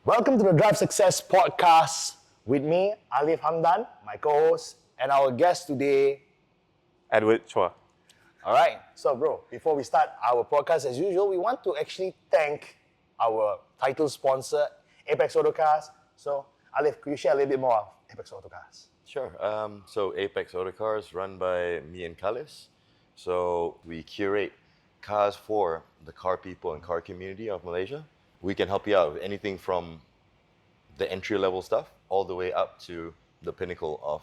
Welcome to the Drive Success podcast with me, Alif Hamdan, my co-host, and our guest today. Edward Chuah. All right, so bro, before we start our podcast as usual, we want to actually thank our title sponsor, Apex Autocars. So, Alif, could you share a little bit more of Apex Autocars? Sure. So Apex Autocars run by me and Kalis. So we curate cars for the car people and car community of Malaysia. We can help you out with anything from the entry level stuff all the way up to the pinnacle of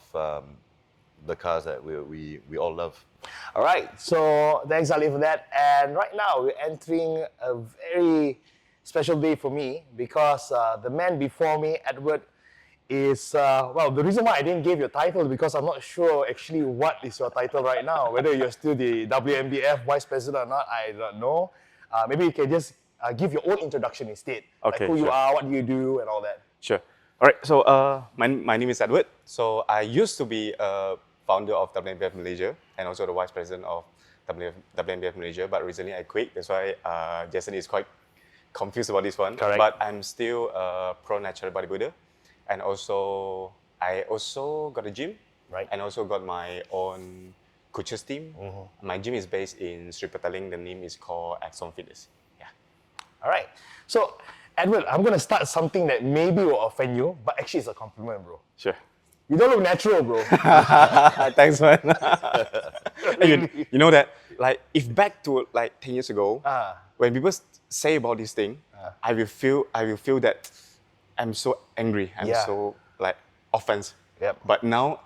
the cars that we all love. All right, so thanks Ali for that. And right now we're entering a very special day for me because the man before me, Edward, is, the reason why I didn't give your title is because I'm not sure actually what is your title right now. Whether you're still the WMBF Vice President or not, I don't know. Maybe you can just give your own introduction instead. Okay, like who you sure. are, what do you do, and all that. Sure. All right. So my name is Edward. So I used to be a founder of WMBF Malaysia and also the vice president of WMBF Malaysia. But recently I quit. That's why Jason is quite confused about this one. Correct. But I'm still a pro natural bodybuilder, and also I also got a gym. Right. And also got my own coaches team. My gym is based in Sri Petaling. The name is called Exform Fitness. Yeah. All right. So, Edward, I'm going to start something that maybe will offend you, but actually it's a compliment, bro. Sure. You don't look natural, bro. Thanks, man. you know that, like, if back to like 10 years ago, when people say about this thing, I will feel that I'm so angry. I'm Yeah. so like offense. Yep. But now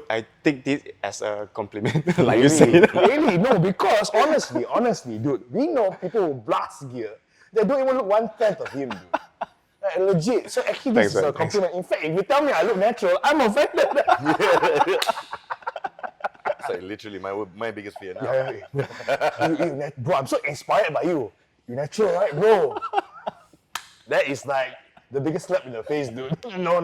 I take this as a compliment, like you said. Really? No, because honestly, dude, we know people who blast gear. They don't even look 1/10 of him, dude. Like, legit. So actually, this Thanks, is a man. Thanks. compliment. In fact, if you tell me I look natural, I'm offended. It's like literally my biggest fear now. Bro, I'm so inspired by you. You natural, right, bro? That is like the biggest slap in the face, dude. No.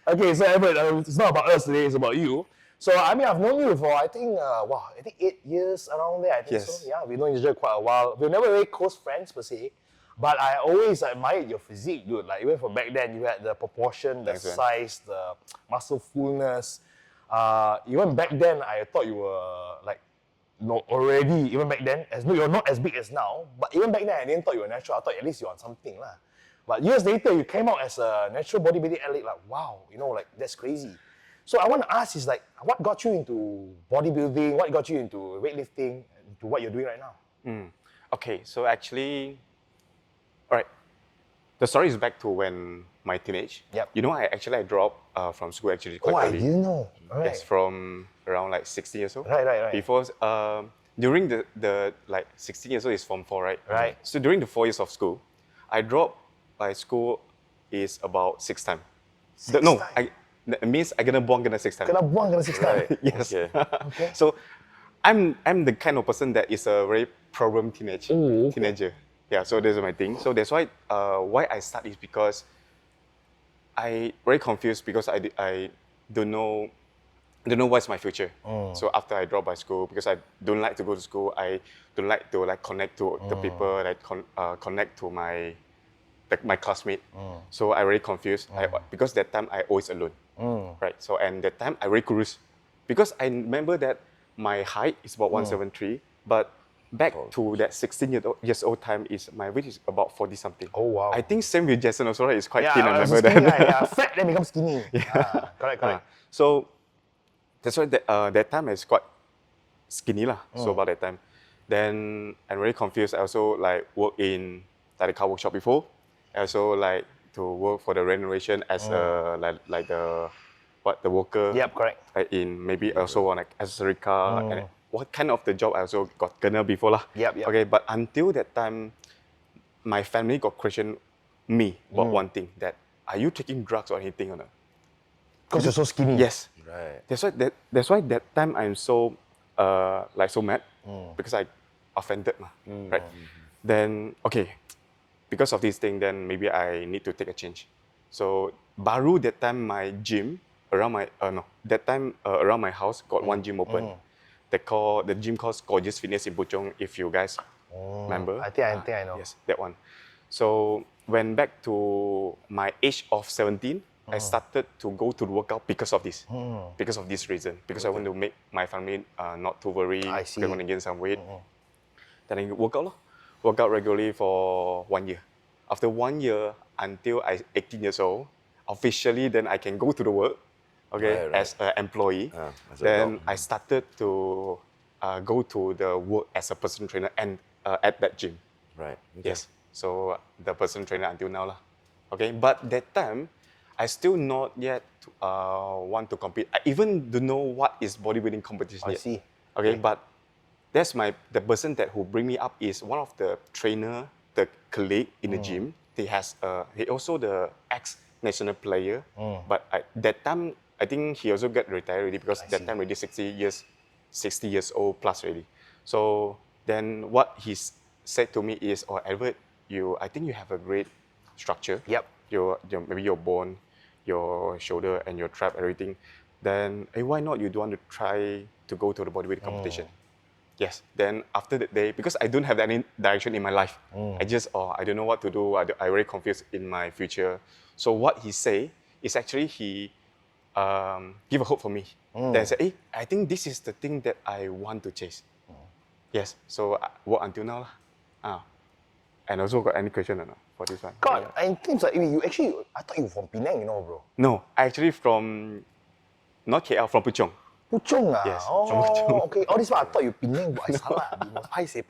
Okay, so Edward, it's not about us today, it's about you. So, I mean, I've known you for, I think 8 years around there, I think Yes. so. Yeah, we've known each other quite a while. We're never really close friends, per se. But I always admired your physique, dude. Like, even from back then, you had the proportion, the Thanks, man. size, the muscle fullness. Even back then, I thought you were, like, no, already, even back then, you're not as big as now, but even back then, I didn't thought you were natural. I thought at least you're on something, lah. But years later, you came out as a natural bodybuilding athlete, like, wow, like, that's crazy. So I want to ask is, like, what got you into bodybuilding? What got you into weightlifting, to what you're doing right now? Okay, so actually, all right. The story is back to when my teenage. Yep. You know, I dropped from school actually quite I early. didn't know. All right. Yes, from around like 16 years old. Right. Before, during the like 16 years old is Form 4, right? Right. So during the 4 years of school, I dropped by school is about 6 times. Six No, time? that means I gonna buang kena 6 times. Kena buang kena 6 times. Right. Yes. Okay. So I'm the kind of person that is a very problem Oh, okay. teenager. Yeah, so that's my thing. So that's why I start is because I very confused because I don't know what's my future. So after I drop by school, because I don't like to go to school, I don't like to like connect to the people, like connect to my classmate. So I very confused because that time I always alone, right? So and that time I very curious because I remember that my height is about 173, but back to that 16 years old time is my weight is about 40 something. Oh, wow. I think same with Jason also, right? It's quite Yeah, thin. I was remember skinny that. guy, yeah. Fat then becomes skinny. Correct. So that's why that time I was quite skinny lah. So about that time, then I'm very confused. I also like work in like a car workshop before. I also like to work for the renovation as like the worker. Yep, correct. Like in maybe also on like accessory car and what kind of the job I also got kena before lah. Yep. Okay, but until that time, my family got questioned me about one thing, that are you taking drugs or anything or not? Because you're so skinny. Yes. Right. That's why that time I'm so so mad because I offended right? Then okay, because of this thing, then maybe I need to take a change. So baru that time my gym around my around my house got one gym open. The gym called Gorgeous Fitness in Puchong, if you guys remember. I think I know. Yes, that one. So when back to my age of 17, I started to go to the workout because of this. Because of this reason. Because I want to make my family not to worry. I see. I want to gain some weight. Then I work out. Work out regularly for 1 year. After 1 year, until I 18 years old, officially then I can go to the work, okay, Right. as an employee. As an Then adult. I started to go to the work as a personal trainer and at that gym. Right. Okay. Yes. So the personal trainer until now lah. Okay. But that time, I still not yet want to compete. I even don't know what is bodybuilding competition I yet. see. Okay. But that's the person that who bring me up is one of the trainer, the colleague in the gym. He also the ex-national player. But that time, I think he also got retired already because that time already 60 years old plus already. So then what he said to me is, "Oh, Edward, I think you have a great structure. Yep. Maybe your bone, your shoulder and your trap, everything. Then why not you don't want to try to go to the bodybuilding competition?" Yes. Then after that day, because I don't have any direction in my life, I don't know what to do. I very confused in my future. So what he say is actually he give a hope for me. Then I said, "Hey, I think this is the thing that I want to chase." Yes. So work until now lah. And also got any question or not for this one? God, I think like I thought you were from Penang, bro. No, I actually from not KL, from Puchong. Puchong ah? Yes, from Puchong. Okay. All this while I thought you Penang, but I salah. Paiseh.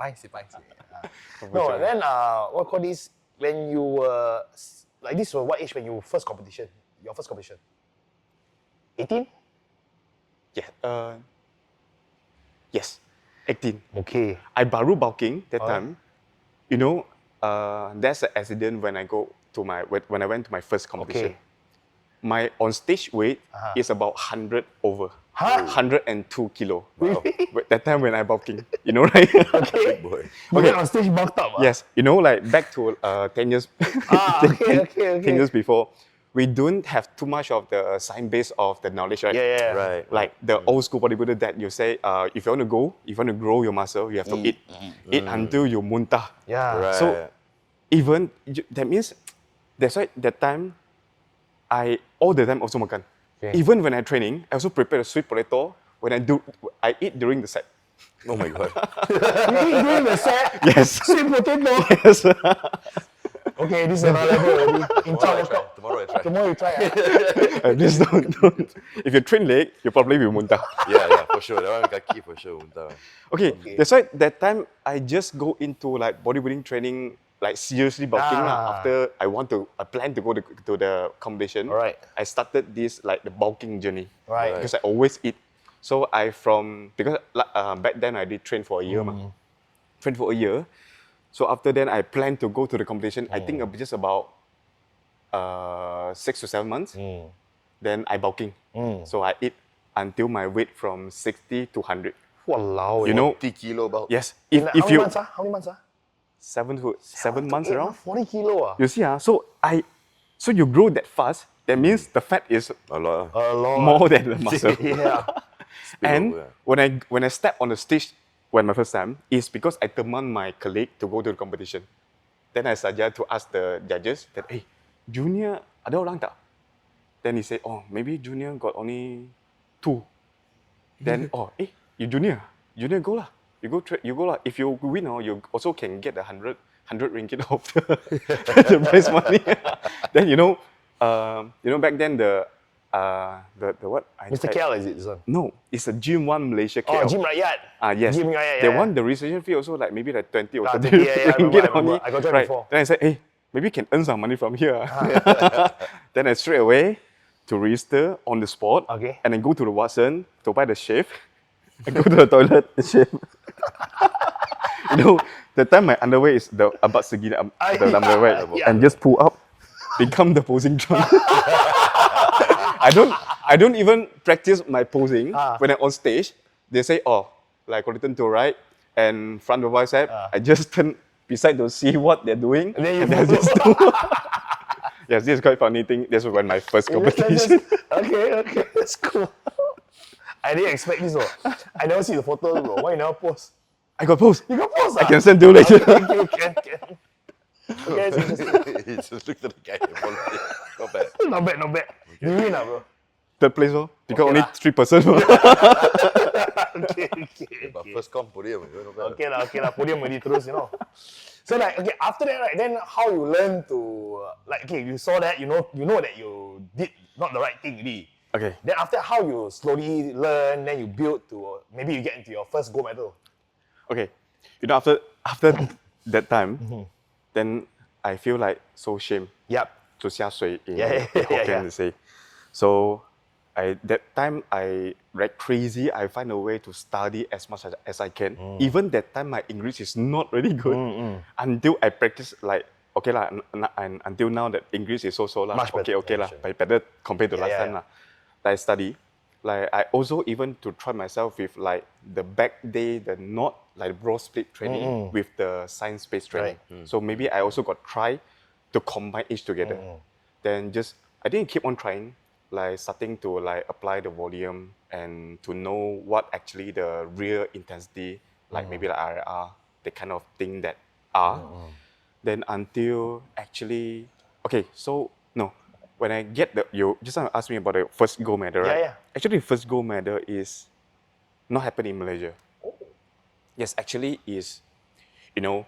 No, Puchong. then what call this? When you were like this, was what age when you first competition? Your first competition? 18? Yeah. Yes. 18. Okay. I baru bulking that time. You know, that's an accident when I went to my first competition. Okay. My on stage weight is about 100 over. Huh? 102 kilo. Wow. That time when I bulking, you know, right? Okay. Boy. You went on stage bulked up. Yes, you know, like back to 10 years, Okay. 10 years before, we don't have too much of the science base of the knowledge, right? Yeah. Right. Like the old school bodybuilder that you say, if you want to grow your muscle, you have to eat until you muntah. Yeah. Right. So that means that's why that time I all the time also makan. Okay. Even when I training, I also prepare a sweet potato I eat during the set. Oh my God. You eat during the set? Yes. Sweet potato? Yes. Okay, this is another level already. In Tomorrow I charge try. of Tomorrow I try. Tomorrow you try. Ah. Please don't. If you train leg, you probably will muntah. Yeah, for sure. That one kaki for sure. Muntah. Okay, that's why that time I just go into like bodybuilding training, like seriously bulking lah. After I plan to go to the competition. Alright. I started this like the bulking journey. Right. Because I always eat. So back then I did train for a year Train for a year. So after then I plan to go to the competition. I think just about 6 to 7 months. Then I bulking. So I eat until my weight from 60 to 100. Walao. You know, 40 kilo bulk. yes. How If many you months? How many months? 7 months around. 40 kilo. You see, so you grow that fast. That means the fat is A lot. A lot. more than the muscle. Yeah. And over. when I step on the stage, my first time, is because I demand my colleague to go to the competition. Then I suggest to ask the judges that, hey, junior ada orang tak? Then he said, oh, maybe junior got only 2. Then you junior go lah. You go lah. If you win, you also can get 100 ringgit of the prize money. Then you know back then the what? Mr. KL, is it this one? No, it's a Gym 1 Malaysia KL. Oh, Gym Rakyat. Yes. Gym Rakyat, They yeah. want the registration fee also like maybe like 20 or 30 20, yeah, I ringgit remember. only. I got joined right. before. Then I said, hey, maybe you can earn some money from here. Then I straight away to register on the spot. Okay. And then go to the Watson to buy the shave. I go to the toilet and shave. You know, the time my underwear is about segini, the underwear, yeah. and just pull up, become the posing drum. I don't even practice my posing when I'm on stage. They say, like turn to right and front of bicep. I just turn beside to see what they're doing. And then you I just do. Yes, this is quite funny thing. This was when my first competition. Okay, that's cool. I didn't expect this, bro. I never see the photos, bro. Why you never post? I got post. You got post, I can send you later. Okay, can. Okay, it's interesting. He just looked at the guy and followed him. Not bad. Not bad, not bad. You win, bro. Third place, oh, because Okay only lah. 3%. Okay. But first comp podium, not bad. Okay lah. Podium already terus, you know. So like, okay, after that, right, then how you learn to, like, okay, you saw that, you know that you did not the right thing really. Okay. Then after how you slowly learn, then you build to, maybe you get into your first gold medal. Okay. You know, after that time, then I feel like so shame Yep. to 下水 in, Yeah. in Hokkien to say. So that time I like crazy. I find a way to study as much as I can. Even that time my English is not really good until I practice like okay lah. And until now that English is so lah. Much better. Okay lah. Sure. But better compared to last yeah. time lah. Like I study. Like I also even to try myself with like the back day, the not like bro split training with the science-based training. So maybe I also got try to combine each together. Then just I didn't keep on trying, like starting to like apply the volume and to know what actually the real intensity, like maybe like RR, the kind of thing that are. Then until actually okay, so no. When I get you just asked me about the first gold medal, right? Yeah. Actually, first gold medal is not happening in Malaysia. Yes, actually is, you know,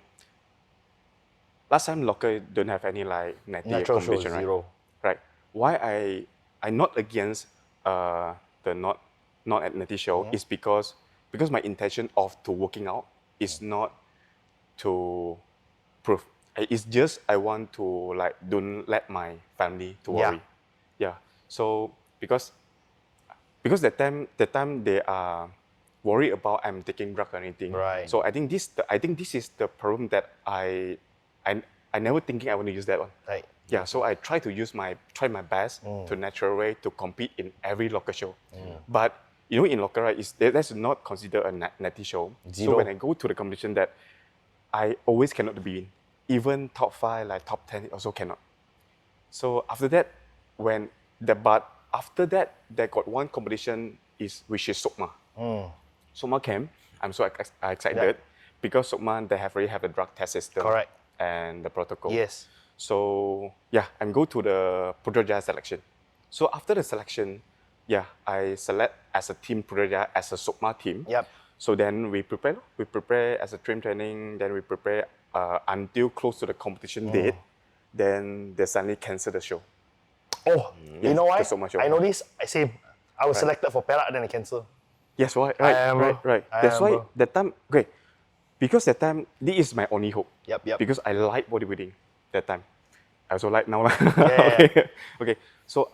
last time local don't have any like Natural shows, competition, right? zero. Right. Why I not against the not at natty show is because my intention of to working out is not to prove. It's just I want to like don't let my family to worry. Yeah. So because that time they are worried about I'm taking drug or anything. Right. So I think this is the problem that I never thinking I want to use that one. Right. Yeah. So I try my best to natural way to compete in every local show. But you know in local right that's not considered a natty show. Zero. So when I go to the competition that I always cannot be in. Even top 5, like top 10 also cannot. So after that, after that, there got one competition which is Sokma. Sokma camp, I'm so excited because Sokma, they already have a drug test system. Correct. And the protocol. Yes. So yeah, I'm go to the Putrajaya selection. So after the selection, I select as a team Putrajaya as a Sokma team. Yep. So then we prepare as a training, then we prepare until close to the competition date, then they suddenly cancel the show. Oh, you know why? the Sokma show. I know this. I was selected for Perak, then I cancel. Yes, right. I That's am, why bro. that time, okay, because that time, this is my only hope. Yep. Because I like bodybuilding that time. I also like now. Yeah. Okay, so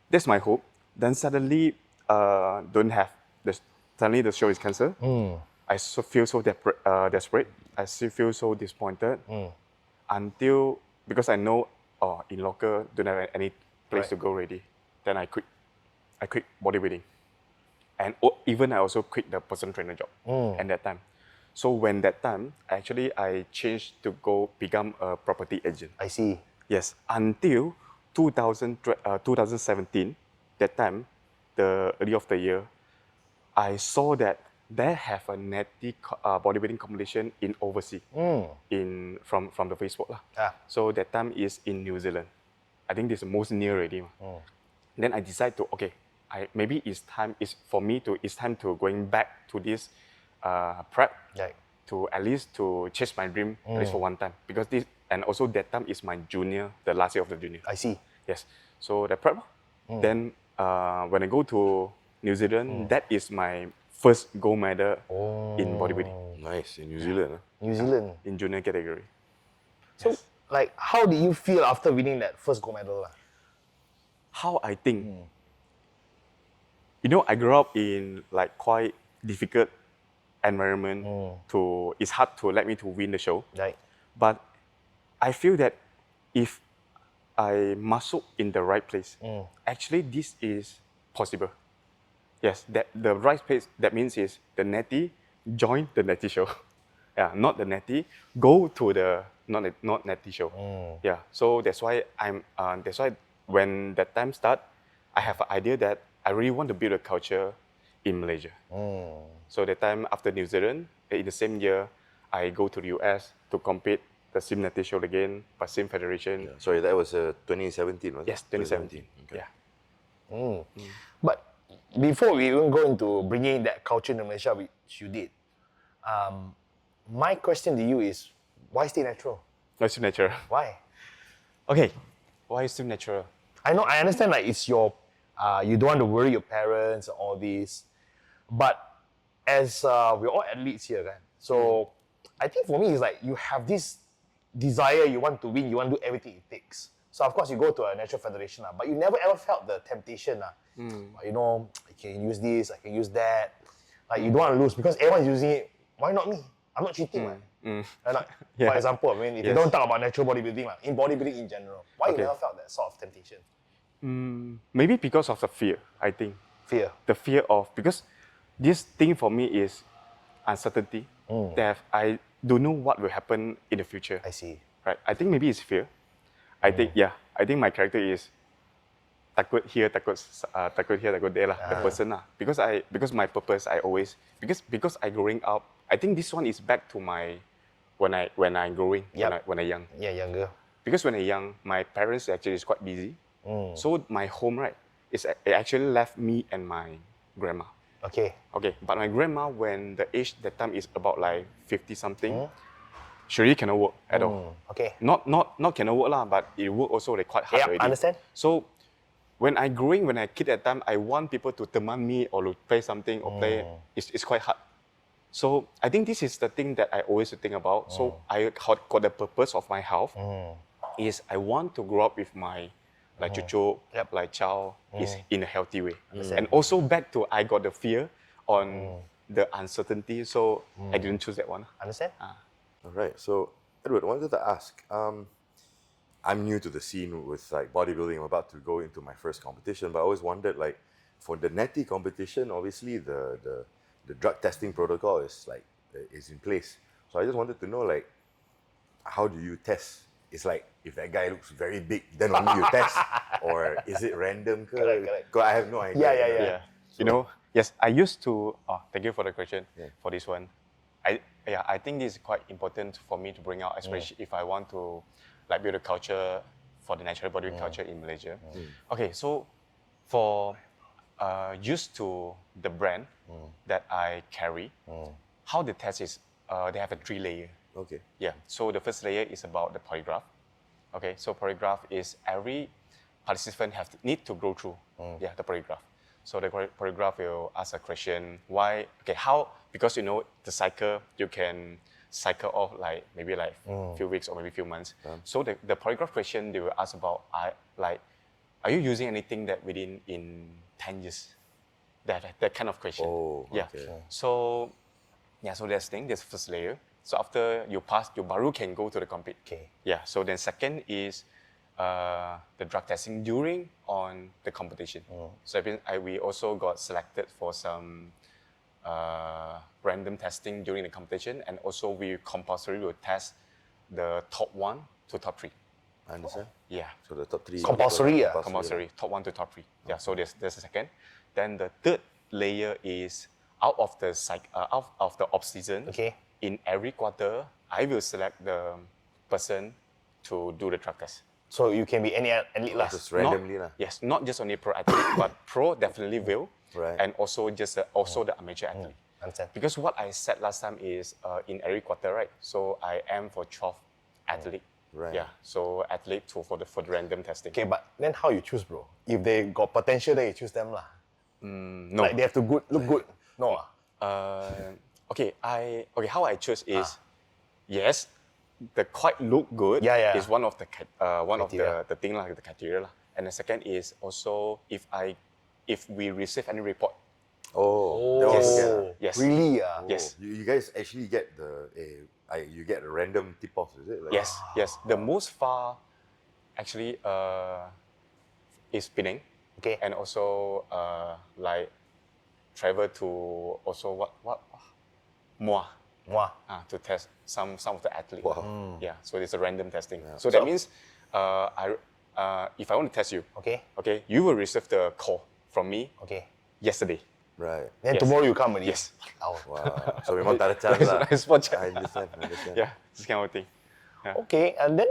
that's my hope. Then suddenly, don't have suddenly the show is cancelled. I feel so desperate. I still feel so disappointed until because I know in local don't have any place to go already. Then I quit. I quit bodybuilding, and even I also quit the personal trainer job at that time. So when that time actually I changed to go become a property agent. I see. Yes, until 2017, that time, the early of the year, I saw that they have a natty bodybuilding competition in overseas, from the Facebook lah. So that time is in New Zealand. I think this is the most near already. Then I decided to maybe it's time to going back to this prep to at least to chase my dream at least for one time because this and also that time is my the last year of the junior. I see. Yes. So the prep. Then when I go to New Zealand, that is my first gold medal in bodybuilding. Nice, in New Zealand. New Zealand. In junior category. So, like, how did you feel after winning that first gold medal? How I think. You know, I grew up in like quite difficult environment. It's hard to let me to win the show. Right. But I feel that if I muscle in the right place, actually this is possible. Yes, that the right place, that means is the natty, join the natty show. Not the natty, go to the not natty show. So that's why when that time start, I have an idea that I really want to build a culture in Malaysia. So that time after New Zealand, in the same year, I go to the US to compete the same native show again, but same federation. Yeah. Sorry, that was 2017, was it? Yes, 2017. Okay. Yeah. But before we even go into bringing that culture to Malaysia, which you did, my question to you is, why stay natural? No, it's still natural. Why? Okay, why is still natural? I know, I understand like it's your, you don't want to worry your parents and all this, but as we're all athletes here, right? So I think for me it's like you have this desire, you want to win, you want to do everything it takes. So of course you go to a natural federation, but you never ever felt the temptation. You know, I can use this, I can use that. Like you don't want to lose because everyone's using it. Why not me? I'm not cheating, man. And like, for example, I mean, if you don't talk about natural bodybuilding, like, in bodybuilding in general, why you never felt that sort of temptation? Maybe because of the fear, I think. Fear. The fear of, because this thing for me is uncertainty. That I don't know what will happen in the future. I see. Right? I think maybe it's fear. I think my character is takut here, takut there lah, the person lah. Because my purpose, I always, because I growing up, I think this one is back to my, when I'm growing, when I young. Yeah, younger. Because when I young, my parents actually is quite busy. So my home, right, it actually left me and my grandma. Okay. But my grandma, when the age that time is about like 50 something, she really cannot work at all. Okay. Not cannot work lah, but it work also like quite hard Yeah, already. understand. So when I kid at that time, I want people to demand me or to play something or play. It's quite hard. So I think this is the thing that I always think about. So I got the purpose of my health is I want to grow up with my like cucu, like child is in a healthy way. And also back to I got the fear on the uncertainty. So I didn't choose that one. Understand? All right. So, Edward, I wanted to ask. I'm new to the scene with like bodybuilding. I'm about to go into my first competition, but I always wondered, like, for the natty competition, obviously the drug testing protocol is in place. So I just wanted to know, like, how do you test? It's like if that guy looks very big, then only you test, or is it random? Correct. 'Cause I have no idea. Yeah. So, you know, yes, I used to. Thank you for the question. For this one, I think this is quite important for me to bring out, especially if I want to like build a culture for the natural bodybuilding culture in Malaysia. Okay, so for used to the brand that I carry, how the test is, they have a 3 layer. Okay. Yeah, so the first layer is about the polygraph. Okay, so polygraph is every participant need to go through the polygraph. So the polygraph will ask a question, why, how, because you know the cycle, you can cycle off like maybe like few weeks or maybe few months. So the polygraph question, they will ask about, are you using anything that within in 10 years? That kind of question. Oh, okay. So that's thing, that's first layer. So after you pass, you baru can go to the compete. Okay. Yeah. So then second is the drug testing during on the competition. So we also got selected for some random testing during the competition, and also we compulsory will test the top 1 to top 3. I understand. Yeah. So the top 3. Compulsory, Compulsory, top 1 to top 3. Yeah. So there's the second. Then the third layer is out of the off season. Okay. In every quarter, I will select the person to do the drug test. So you can be any athlete lah. Just randomly lah. Yes, not just only pro athlete, but pro definitely will, Right. and also just also the amateur athlete. Understand. Because what I said last time is in every quarter, right? So I am for 12 athlete. Right. Yeah. So athlete for the random testing. Okay, but then how you choose, bro? If they got potential, then you choose them lah. No. Like they have to look good. No. How I choose is yes, the quite look good is one of the Criteria. the thing like the criteria lah. And the second is also if we receive any report. Oh. Yes. Really? Yes. You guys actually get you get a random tip-off, is it? Like, Yes. The most far actually is Penang. Okay. And also like travel to also what Muar. To test some of the athletes. Wow. Yeah, so it's a random testing. So that means if I want to test you, Okay. you will receive the call from me Okay. yesterday. Right. Then Yes. tomorrow you come already. Yes. Oh. Wow. So memang tak ada chance lah. Nice spot check. I understand. Yeah, this kind of thing. Yeah. Okay, and then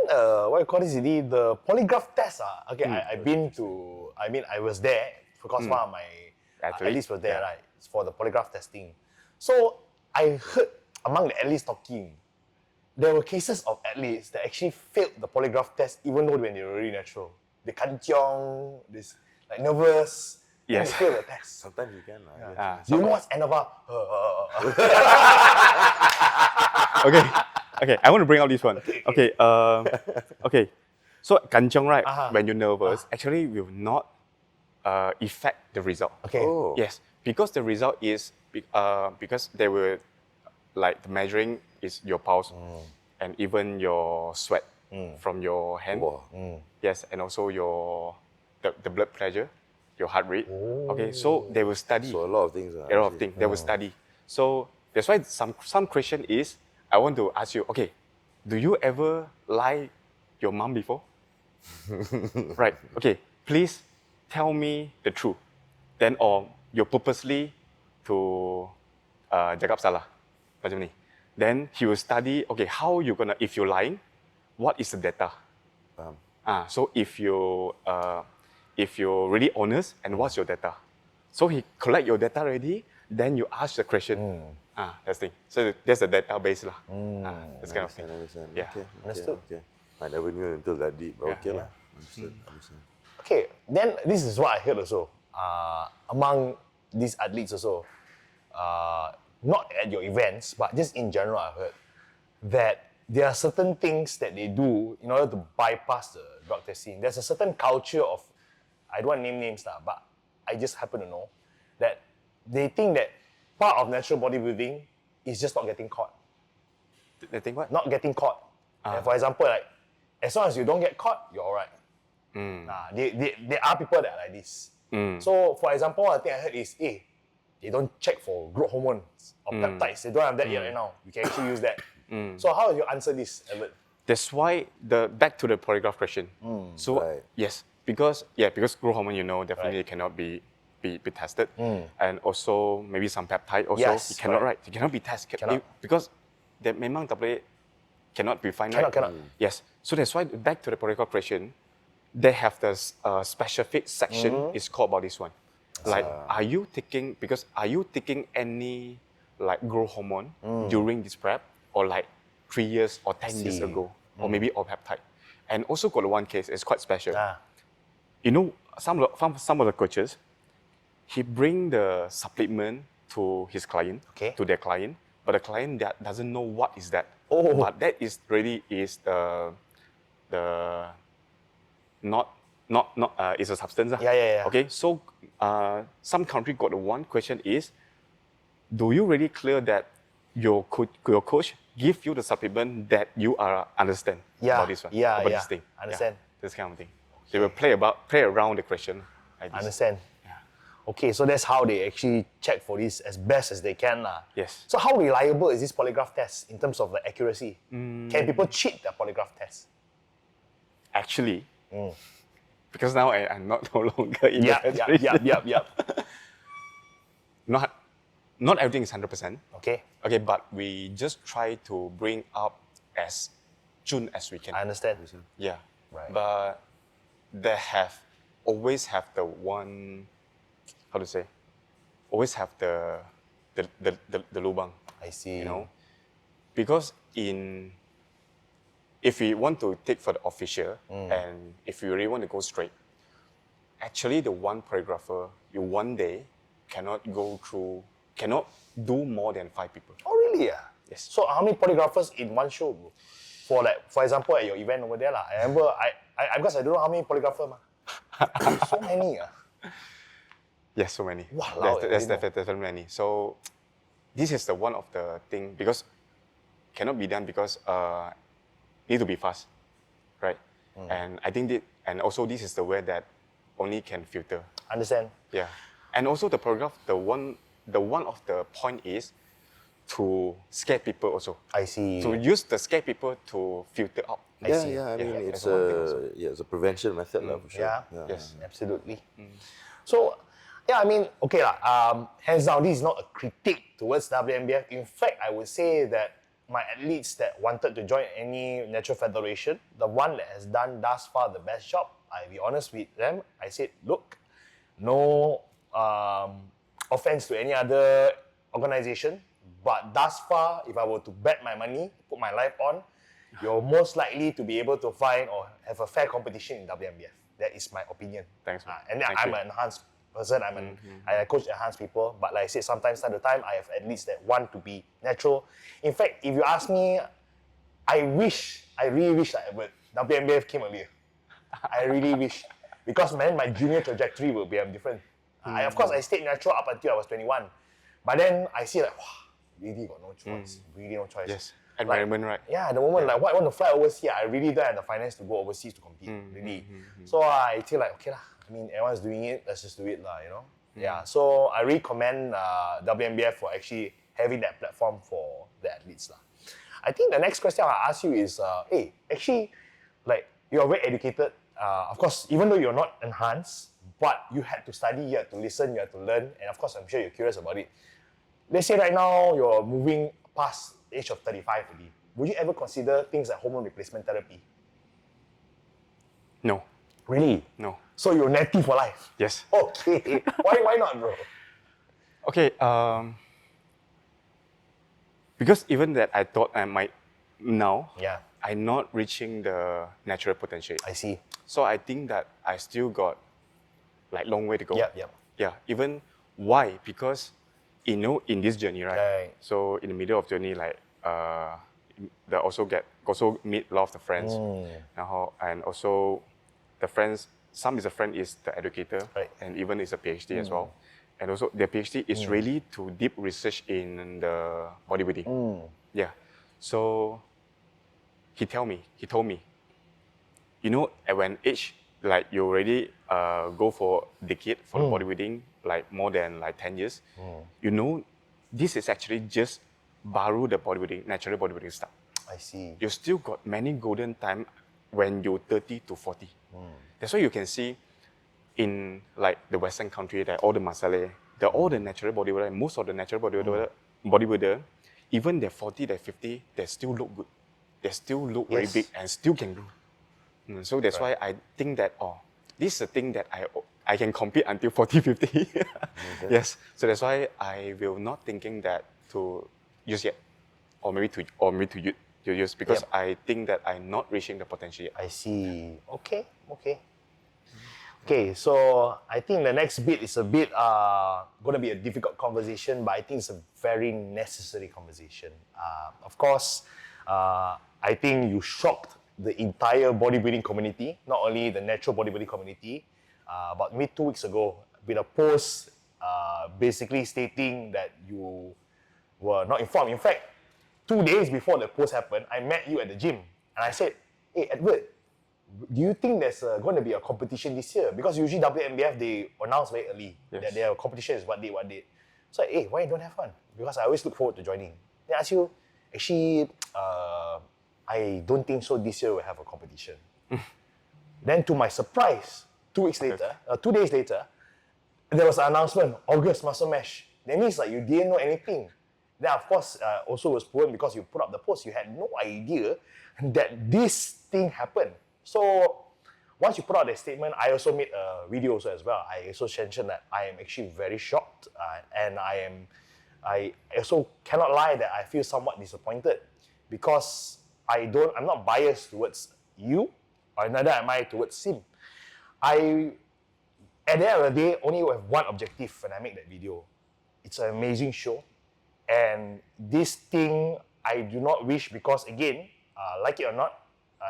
what you call this? The polygraph test. Okay, I've been to. I mean, I was there because one of my Athlete? athletes was there, Yeah. right? For the polygraph testing. So I heard among the athletes talking, there were cases of athletes that actually failed the polygraph test even though when they were really natural. They kanchiong, this like nervous, and Yes. they failed the test. Sometimes you can. Yes. Do you know what's Anova? Okay, okay. I want to bring out this one. Okay, okay. So kanchong, right? When you're nervous, actually will not affect the result. Okay. Oh. Yes, because the result is because they were like the measuring is your pulse and even your sweat from your hand. Wow. Yes, and also the blood pressure, your heart rate. Okay, so they will study. So a lot of things. A lot of things they will study. So that's why some question is I want to ask you. Okay, do you ever lie your mom before? Right. Okay. Please tell me the truth. Then or you purposely to jaga salah macam ni. Then he will study. Okay, how you gonna if you're lying, what is the data? So if you're really honest and what's your data? So he collect your data already. Then you ask the question. That's the thing. So that's the database lah. This kind of thing. Understand. Yeah. Okay. Understood. Okay. I never knew until that deep. But okay yeah. lah. Understood. Okay, then this is what I heard also. Among these athletes also, not at your events, but just in general, I heard that there are certain things that they do in order to bypass the drug testing. There's a certain culture of, I don't want to name names now, but I just happen to know that they think that part of natural bodybuilding is just not getting caught. They think what? Not getting caught. And for example, like, as long as you don't get caught, you're all right. There are people that are like this. So, for example, one thing I heard is, they don't check for growth hormones or peptides. They don't have that yet right now. You can actually use that. So, how do you answer this, Edward? That's why back to the polygraph question. So Right. yes, because growth hormone, definitely cannot be tested, and also maybe some peptide also Yes, it cannot correct. it cannot be tested Cannot. because that memang tak boleh cannot be fine, right? Cannot. Yes, so that's why back to the polygraph question, they have the specific section is called about this one. Like, are you taking any like growth hormone during this prep or like 3 years or 10 years ago or maybe all peptide? And also got one case, it's quite special. You know, some of the coaches, he bring the supplement to his client, to their client, but the client that doesn't know what is that. But that is really is the not is a substance. Yeah. Okay, so some country got one question is, do you really clear that your coach give you the supplement that you are understand about this one, about this thing? Understand. This kind of thing. They will play around the question. Like this. Understand. Okay, so that's how they actually check for this as best as they can. Yes. So how reliable is this polygraph test in terms of the accuracy? Can people cheat the polygraph test? Actually, because now I'm no longer in the federation. Yep. Not everything is 100%. Okay, But we just try to bring up as soon as we can. I understand. Yeah. Right. But they always have the one, how to say, always have the lubang. I see. You know, because if we want to take for the official and if you really want to go straight, actually the one choreographer, you one day cannot do more than 5 people. Oh, really? Yes. So how many polygraphers in one show, bro? For example, at your event over there, I remember, because I don't know how many polygraphers, so many. Yes, so many. Wow, There's definitely many. So this is the one of the thing because cannot be done because need to be fast, right? And I think and also this is the way that only can filter. Understand? Yeah, and also the choreograph, the one of the point is to scare people also. I see. To use the scare people to filter out. I see. I mean, that's it's one thing also. it's a prevention method for sure. Yeah. Yes. Absolutely. So, I mean, okay, hands down, this is not a critique towards WNBF. In fact, I would say that my athletes that wanted to join any natural federation, the one that has done thus far the best job, I'll be honest with them. I said, look, no offense to any other organization, but thus far, if I were to bet my money, put my life on, you're most likely to be able to find or have a fair competition in WNBF. That is my opinion. Thanks, man. And Thank I'm you. an enhanced person. I coach enhanced people, but like I said, sometimes time to time, I have athletes that want to be natural. In fact, if you ask me, I really wish that WNBF came earlier. I really wish. Because man, my junior trajectory will be different. Of course, I stayed natural up until I was 21. But then I see like, wow, really got no choice. Really no choice. Yes. Environment, right? Yeah, the moment like, what I want to fly overseas, I really don't have the finance to go overseas to compete, really. So I feel like, okay lah, I mean, everyone's doing it, let's just do it lah, you know? Yeah, so I really commend WNBF for actually having that platform for the athletes lah. I think the next question I'll ask you is, hey, actually, like, you're very educated. Of course, even though you're not enhanced, but you had to study, you had to listen, you had to learn, and of course, I'm sure you're curious about it. Let's say right now, you're moving past the age of 35 already. Would you ever consider things like hormone replacement therapy? No. Really? No. So you're native for life? Yes. Okay. Why not, bro? Okay. Because even that I thought I might now, Yeah, I'm not reaching the natural potential. I see. So I think that I still got like long way to go. Yeah. Yeah. Even why? Because in this journey, right? Right. So in the middle of journey, like they also meet a lot of the friends, and also the friends. Some is a friend is the educator, Right. and even is a PhD as well. And also their PhD is really to deep research in the bodybuilding. Yeah. So he told me, at when age, like you already go for decade for the bodybuilding, like more than like 10 years, this is actually just baru the bodybuilding, natural bodybuilding start. I see. You still got many golden time when you're 30 to 40. That's why you can see in like the Western country that all the masale, all the natural bodybuilder, most of the natural bodybuilder, even they're 40, they're 50, they still look good. They still look very big and still can grow. So that's why I think that, this is a thing that I can compete until 40, 50. Yes. So that's why I will not thinking that to use yet, or maybe to use because I think that I'm not reaching the potential yet. I see. Okay, so I think the next bit is a bit going to be a difficult conversation, but I think it's a very necessary conversation. Of course, I think you shocked the entire bodybuilding community, not only the natural bodybuilding community. About maybe 2 weeks ago, with a post basically stating that you were not informed. In fact, 2 days before the post happened, I met you at the gym and I said, hey, Edward, do you think there's going to be a competition this year? Because usually WNBF, they announce very early that their competition is what date. So, hey, why don't have one? Because I always look forward to joining. Then I ask you, actually, I don't think so this year we'll have a competition. Then to my surprise, 2 days later, there was an announcement, August Muscle Mesh. That means like you didn't know anything. Then of course, also was proven because you put up the post, you had no idea that this thing happened. So once you put out that statement, I also made a video also as well. I also mentioned that I am actually very shocked, and I also cannot lie that I feel somewhat disappointed because I'm not biased towards you, or neither am I towards Sim. At the end of the day, only have one objective when I make that video. It's an amazing show. And this thing, I do not wish because, again, like it or not,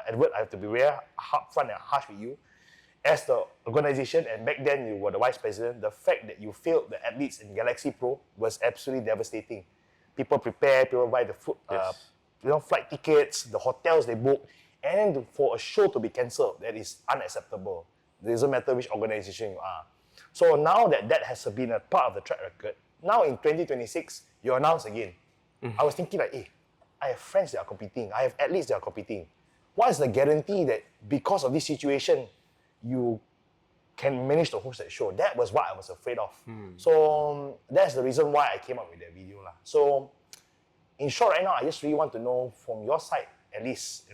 Edward, I have to be very upfront and harsh with you. As the organization, and back then you were the vice president, the fact that you failed the athletes in Galaxy Pro was absolutely devastating. People prepare, people buy the food, flight tickets, the hotels they book, and for a show to be cancelled, that is unacceptable. It doesn't matter which organization you are. So now that has been a part of the track record, now in 2026, you announce again. I was thinking like, hey, I have friends that are competing. I have athletes that are competing. What is the guarantee that because of this situation, you can manage to host that show? That was what I was afraid of. So that's the reason why I came up with that video. So in short, right now, I just really want to know from your side, at least,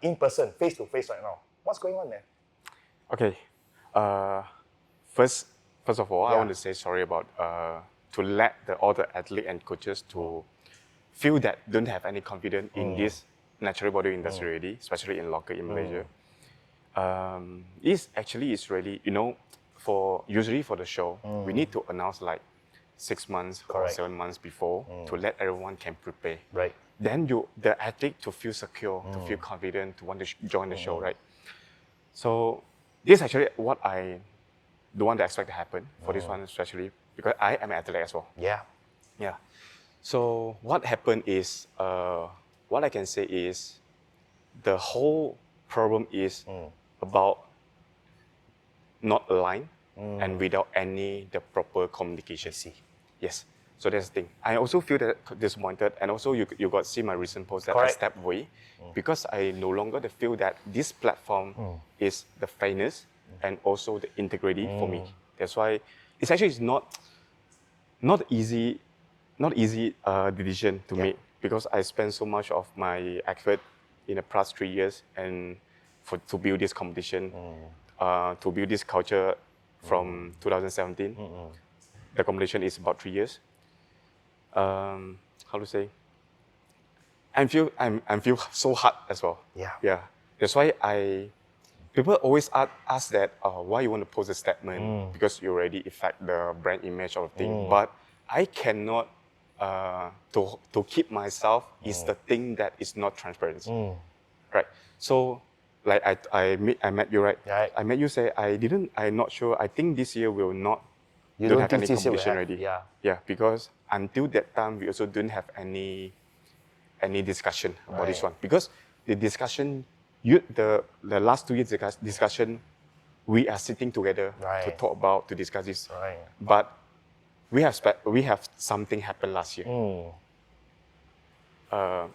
in person, face to face right now, what's going on there? Okay. First of all, I Yeah. want to say sorry about to let all the athletes and coaches to feel that don't have any confidence in this natural body industry already, especially in local in Malaysia. It's really, usually for the show, we need to announce like 6 months or Correct. 7 months before to let everyone can prepare. Right. Then the athlete to feel secure, to feel confident, to want to join the show, right? So this is actually what I don't want to expect to happen for this one, especially because I am an athlete as well. Yeah. Yeah. So what happened is, what I can say is, the whole problem is about not aligned and without the proper communication. Yes. So that's the thing. I also feel that disappointed, and also you got see my recent post that Correct. I stepped away because I no longer feel that this platform is the fairness and also the integrity for me. That's why it's not easy decision to make, because I spent so much of my effort in the past 3 years and to build this competition, to build this culture from 2017. The competition is about 3 years. How to say? I feel so hard as well. Yeah. That's why people always ask that why you want to post a statement, because you already affect the brand image of the thing. But I cannot to keep myself is the thing that is not transparent. Right. So like I met you, right? Right. I met you say I'm not sure. I think this year will not. You don't don't have think any this year will competition have? already. Yeah. Yeah, because until that time we also don't have any discussion about this Right. one, because the discussion the last 2 years discussion we are sitting together to Right. to discuss this. Right. But we have something happen last year. I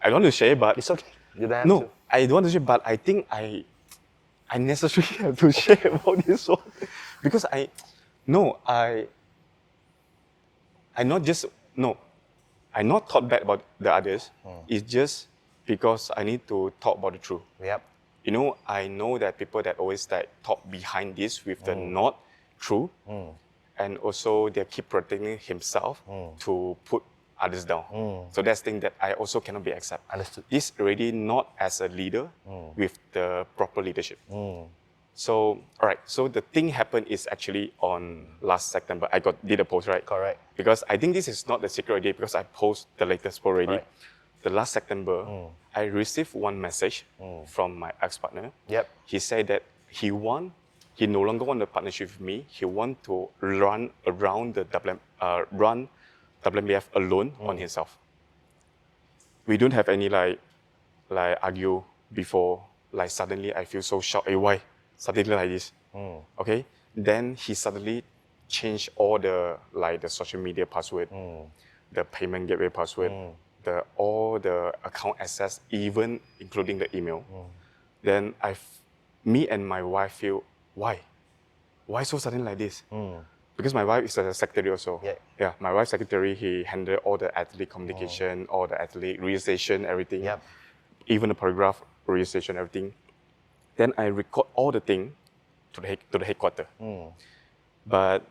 don't want to share, but It's okay. You don't have no, to. I don't want to share, but I think I necessarily have to share about this one because I not thought bad about the others. It's just because I need to talk about the truth. Yep. I know that people that always talk behind this with the not true, and also they keep protecting himself to put others down. So that's the thing that I also cannot be accept. Understood. This already not as a leader with the proper leadership. So all right. So the thing happened is actually on last September. I did a post, right? Correct. Because I think this is not the secret idea, because I post the latest post already. Right. The last September, I received one message from my ex-partner. Yep. He said that he no longer want a partnership with me. He want to run around the WMBF alone on himself. We don't have any like argue before. Like suddenly I feel so shocked. Hey, why? Suddenly like this. Okay. Then he suddenly changed all the social media password, the payment gateway password, all the account access, even including the email. Then me and my wife feel, why so sudden like this? Because my wife is a secretary also. Yeah. My wife's secretary, he handle all the athlete communication, all the athlete registration, everything. Yep. Even the choreograph registration, everything. Then I record all the thing to the headquarters. But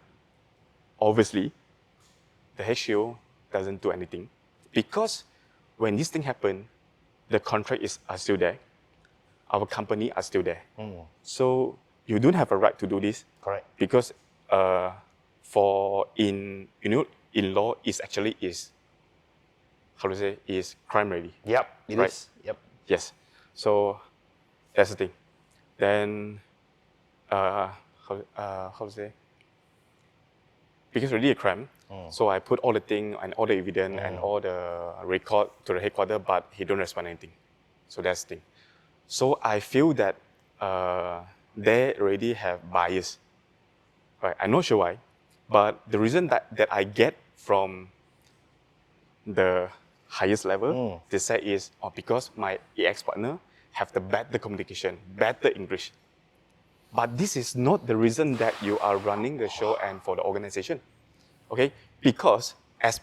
obviously, the HQ doesn't do anything, because when this thing happened, the contract are still there. Our company are still there. So you don't have a right to do this. Correct. Because in law is how to say, is crime already. Yep. It Right. is. Yep. Yes. So that's the thing. Then how to say? Because already a crime, so I put all the thing and all the evidence and all the record to the headquarters, but he don't respond anything. So that's the thing. So I feel that they already have bias. Right? I'm not sure why, but the reason that I get from the highest level, they say is because my ex-partner have the better communication, better English. But this is not the reason that you are running the show and for the organization. Okay? Because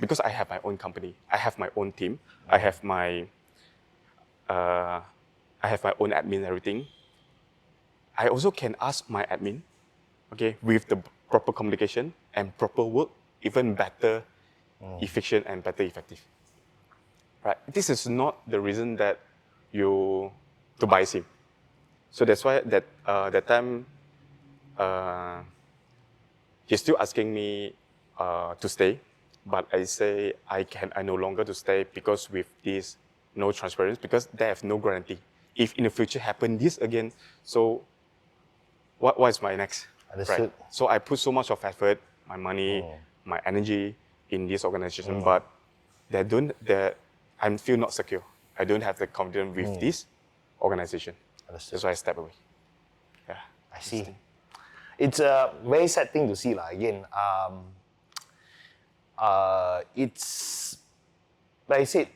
because I have my own company, I have my own team, I have my own admin and everything. I also can ask my admin, okay, with the proper communication and proper work, even better, efficient and better effective. Right? This is not the reason that you to buy SIM. So that's why that time he's still asking me to stay, but I say I no longer to stay because with this no transparency, because they have no guarantee. If in the future happen this again, so what is my next? Understood. Right. So I put so much of effort, my money, my energy in this organization, but I feel not secure. I don't have the confidence with this organization. Understood. That's why I step away. Yeah. I see. It's a very sad thing to see, again. It's, like I said,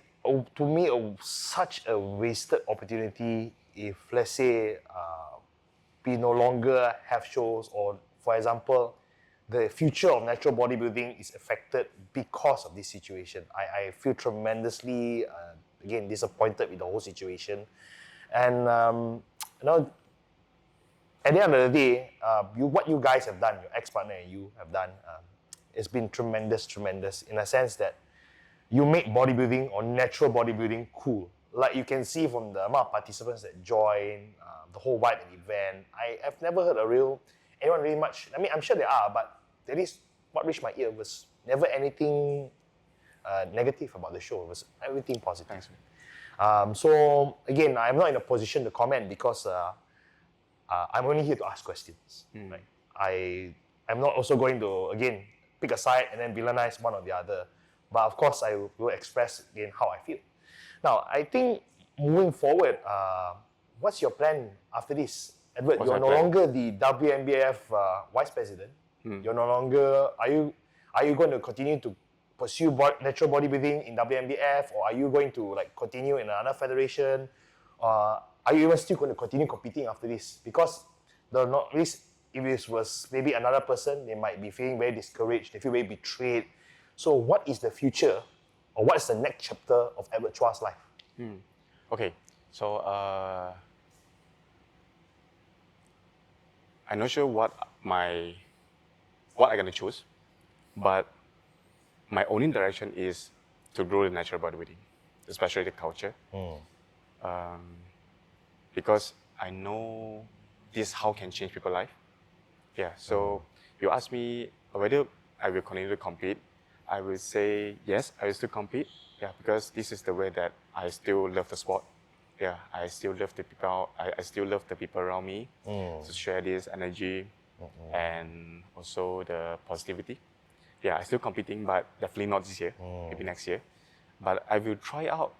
to me, such a wasted opportunity if, let's say, we no longer have shows, or, for example, the future of natural bodybuilding is affected because of this situation. I feel tremendously, again, disappointed with the whole situation. And, at the end of the day, what you guys have done, your ex-partner and you have done, it's been tremendous in a sense that you make bodybuilding or natural bodybuilding cool. Like you can see from the amount of participants that join, the whole vibe and event. I've never heard anyone really much. I mean, I'm sure there are, but at least what reached my ear was never anything negative about the show. It was everything positive. Thanks, man. So again, I'm not in a position to comment because I'm only here to ask questions. Right? I'm not also going to, again, pick a side and then villainize one or the other. But of course, I will express again how I feel. Now, I think moving forward, what's your plan after this? Edward, you're no longer the WNBF vice president. You're no longer, are you going to continue to pursue natural bodybuilding in WNBF, or are you going to continue in another federation? Are you even still going to continue competing after this? Because at least if it was maybe another person, they might be feeling very discouraged, they feel very betrayed. So what is the future, or what is the next chapter of Edward Chuah's life? Okay, so I'm not sure what I'm gonna choose, but my only direction is to grow the natural bodybuilding, especially the culture. Because I know this how can change people's life. Yeah, so you ask me whether I will continue to compete, I will say yes, I will still compete. Yeah, because this is the way that I still love the sport. Yeah, I still love the people. I still love the people around me to share this energy and also the positivity. Yeah, I'm still competing, but definitely not this year. Maybe next year. But I will try out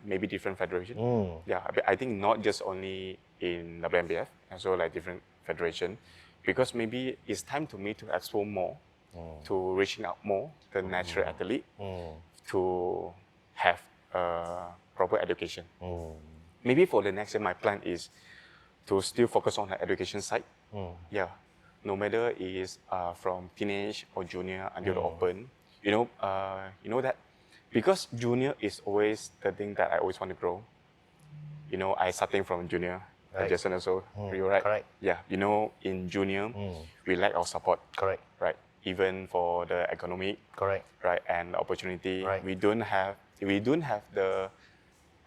maybe different federation. Yeah, I think not just only in WNBF, also different federation, because maybe it's time to me to explore more, to reaching out more the natural athlete, to have proper education. Maybe for the next year, my plan is to still focus on the education side. Yeah, no matter is from teenage or junior until the open. You know that because junior is always the thing that I always want to grow. I starting from junior. Right. Jason also, you're right. Correct. Yeah, in junior, we lack our support. Correct. Right. Even for the economic. Correct. Right, and opportunity. Right. We don't have the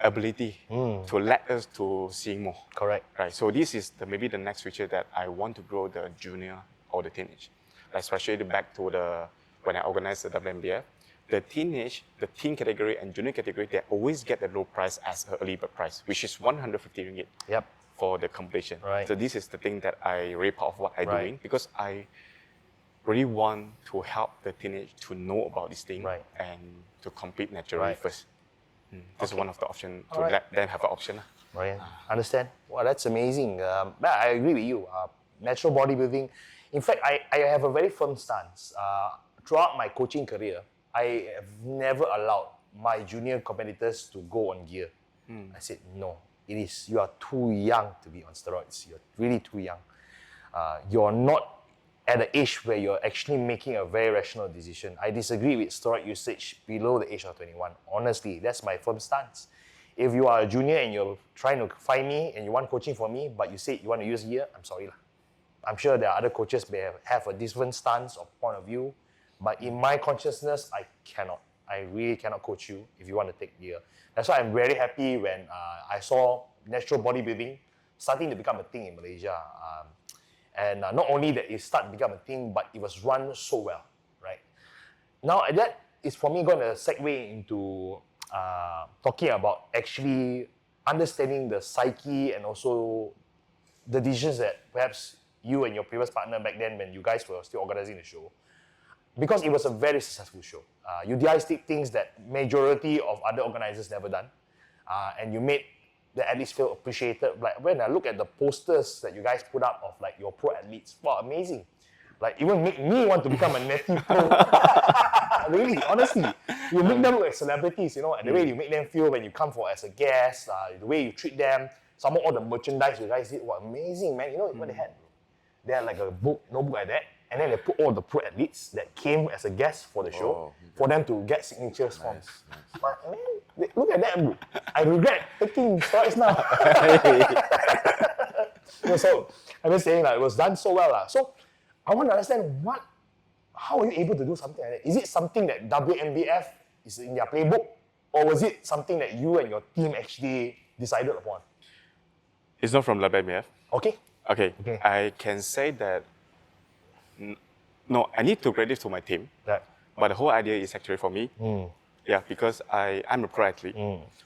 ability to let us to see more. Correct. Right. So this is maybe the next future that I want to grow the junior or the teenage, especially back to when I organize the WNBF. The teenage, the teen category and junior category, they always get the low price as an early bird price, which is 150 ringgit. Yep. For the completion. Right. So this is the thing that I really proud of what I'm Right. doing, because I really want to help the teenage to know about this thing and to compete naturally first. That's one of the options to let them have an option. Right. Understand? Wow, that's amazing. I agree with you. Natural bodybuilding. In fact, I have a very firm stance. Throughout my coaching career, I have never allowed my junior competitors to go on gear. I said, no, you are too young to be on steroids. You're really too young. You're not at the age where you're actually making a very rational decision. I disagree with steroid usage below the age of 21. Honestly, that's my firm stance. If you are a junior and you're trying to find me and you want coaching for me, but you say you want to use a year, I'm sorry lah. I'm sure there are other coaches may have a different stance or point of view, but in my consciousness, I cannot. I really cannot coach you if you want to take a year. That's why I'm very happy when I saw natural bodybuilding starting to become a thing in Malaysia. And not only that it started to become a thing, but it was run so well, right? Now that is for me going to segue into talking about actually understanding the psyche and also the decisions that perhaps you and your previous partner back then when you guys were still organizing the show. Because it was a very successful show. You guys did things that majority of other organizers never done. And you made the athletes feel appreciated. Like when I look at the posters that you guys put up of like your pro athletes, wow, amazing. Like even make me want to become a native pro. Really, honestly. You make them look like celebrities, you know, and the way you make them feel when you come for as a guest, the way you treat them, some of all the merchandise you guys did, wow, amazing, man. You know what they had? They had like a notebook like that, and then they put all the pro athletes that came as a guest for the show for them to get signatures from. But man, look at that, bro. I regret taking steroids now. So I'm just saying it was done so well. So I want to understand how are you able to do something like that? Is it something that WMBF is in their playbook, or was it something that you and your team actually decided upon? It's not from WMBF. Okay. Okay. I can say that, no, I need to credit to my team. Right. But the whole idea is actually for me. Yeah, because I'm a pro athlete.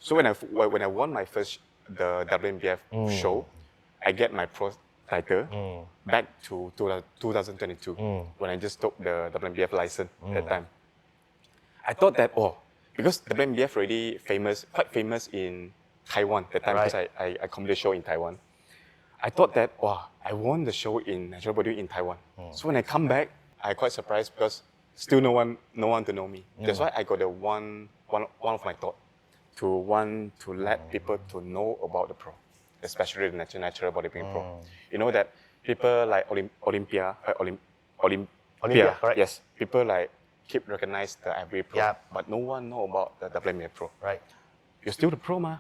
So when I won my first the WMBF show, I get my pro title back to 2022 when I just took the WMBF license that time. I thought that, because WMBF already quite famous in Taiwan that time, because I competed a show in Taiwan. I thought that, I won the show in natural bodybuilding in Taiwan. So when I come back, I quite surprised because still no one to know me. That's why I got the one of my thought to want to let people to know about the pro, especially the natural bodybuilding pro. You know that people like Olympia, correct. yes, people like keep recognize the every pro, Yeah. but no one know about the WMBF pro. Right. You're still the pro, ma.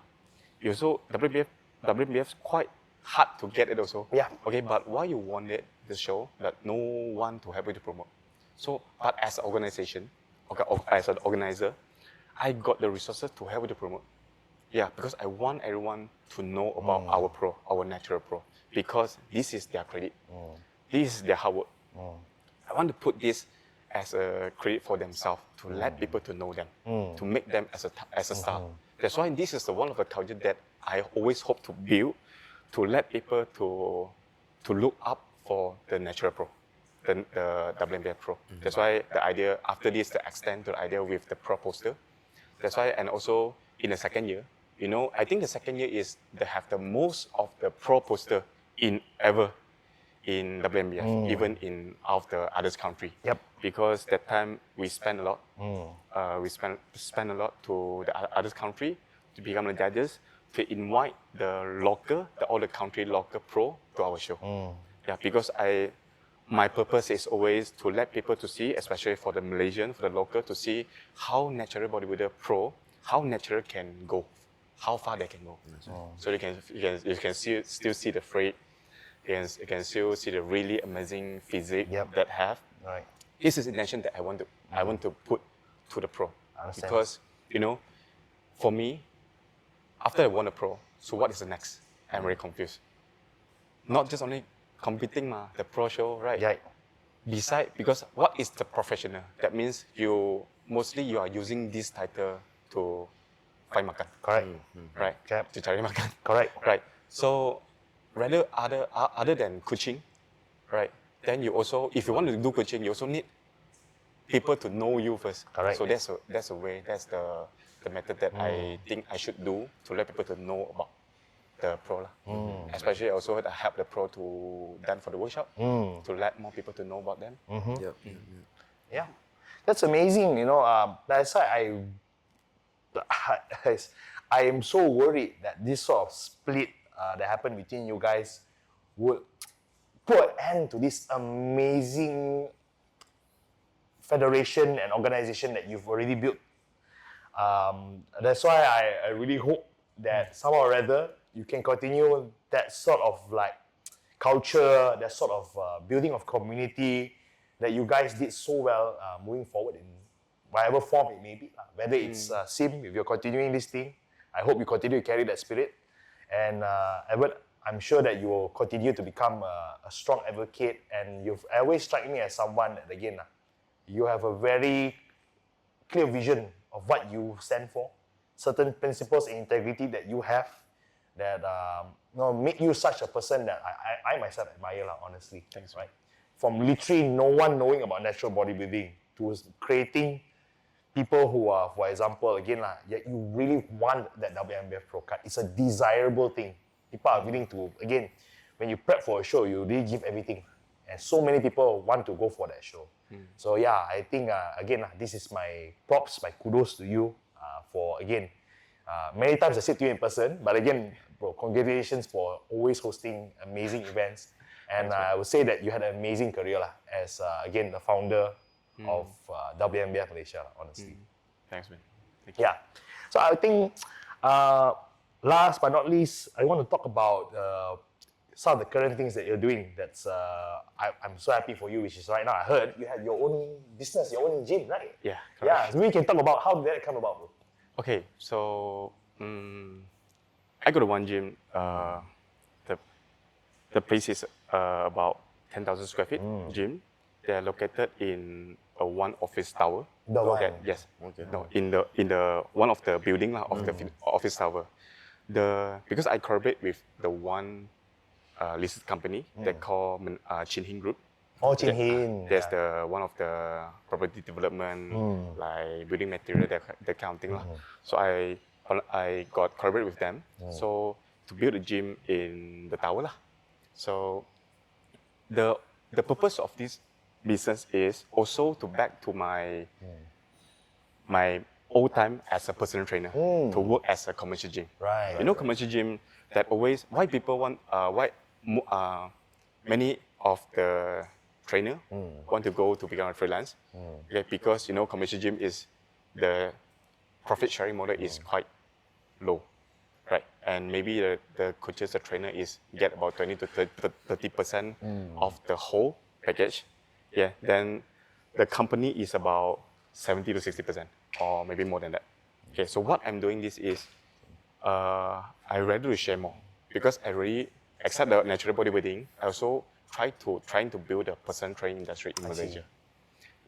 You so WMBF quite hard to get it also. Yeah. Okay, but why you wanted the show that no one to help you to promote? So, but as an organization, as an organizer, I got the resources to help you to promote. Yeah, because I want everyone to know about our pro, our natural pro, because this is their credit. This is their hard work. I want to put this as a credit for themselves, to let people to know them, to make them as a star. That's why this is one of the culture that I always hope to build, to let people to look up for the natural pro, the WMBF pro. That's why the idea after this to extend to the idea with the pro poster. That's why, and also in the second year, you know, I think the second year is they have the most of the pro poster ever in WMBF, even in out of the others country. Yep. Because that time we spent a lot. We spent a lot to the others country to become the judges, to invite all the country local pro to our show. Yeah, because my purpose is always to let people to see, especially for the Malaysian, for the local, to see how natural bodybuilder pro, how natural can go, how far they can go. So you can still see the freak, you can still see the really amazing physique that have. Right. This is the intention that I want to put to the pro. Because, you know, for me, after I won a pro, so what is the next? I'm very confused. Not just only competing, the pro show, right? Yeah. Because what is the professional? That means you are using this title to find makan. Correct. Right? Yep. To cari makan. Correct. Right. So rather other than coaching, right? Then you also, if you want to do coaching, you also need people to know you first. Correct. So that's a way, that's the method that I think I should do to let people to know about the pro. Especially also to help the pro to done for the workshop, to let more people to know about them. Yeah, that's amazing. You know, that's why I am so worried that this sort of split that happened between you guys would put an end to this amazing federation and organization that you've already built. That's why I really hope that somehow or other you can continue that sort of like culture, that sort of building of community that you guys did so well moving forward in whatever form it may be. Whether it's Sim, if you're continuing this thing, I hope you continue to carry that spirit. And Edward, I'm sure that you will continue to become a strong advocate, and you've always struck me as someone that, again, you have a very clear vision of what you stand for, certain principles and integrity that you have that make you such a person that I myself admire, honestly. Thanks. Right? From literally no one knowing about natural bodybuilding to creating people who are, for example, again, yet you really want that WNBF Pro card. It's a desirable thing. People are willing to, again, when you prep for a show, you really give everything. And so many people want to go for that show. So yeah, I think, again, this is my props, my kudos to you for, again, many times I said to you in person, but again, bro, congratulations for always hosting amazing events. And I would say that you had an amazing career as, again, the founder of WNBF Malaysia, honestly. Thanks, man. Thank you. Yeah. So I think, last but not least, I want to talk about some of the current things that you're doing. That's I'm so happy for you, which is right now, I heard you had your own business, your own gym, right? Yeah, Yeah, correct. so we can talk about how did that come about, bro. Okay, so I go to one gym. The place is about 10,000 square feet gym. They are located in a one office tower. The one? Yes. Okay. No, in the one of the building of the office tower. Because I collaborate with the one listed company they call Chin Hin Group. Oh, Chin Hin. There's the one of the property development, like building material, that kind of thing. So I got collaborate with them. So to build a gym in the tower. So the purpose of this business is also to back to my old time as a personal trainer, to work as a commercial gym. Right. You know, commercial gym that always, why people want, many of the trainer want to go to become a freelance. Okay, because, you know, commercial gym is, the profit sharing model is quite low, right? And maybe the coaches, the trainer is get about 20 to 30% of the whole package. Yeah, then the company is about 70 to 60%, or maybe more than that. Okay, so what I'm doing this is, I rather to share more, because I really accept the natural bodybuilding. I also trying to build a personal training industry in Malaysia.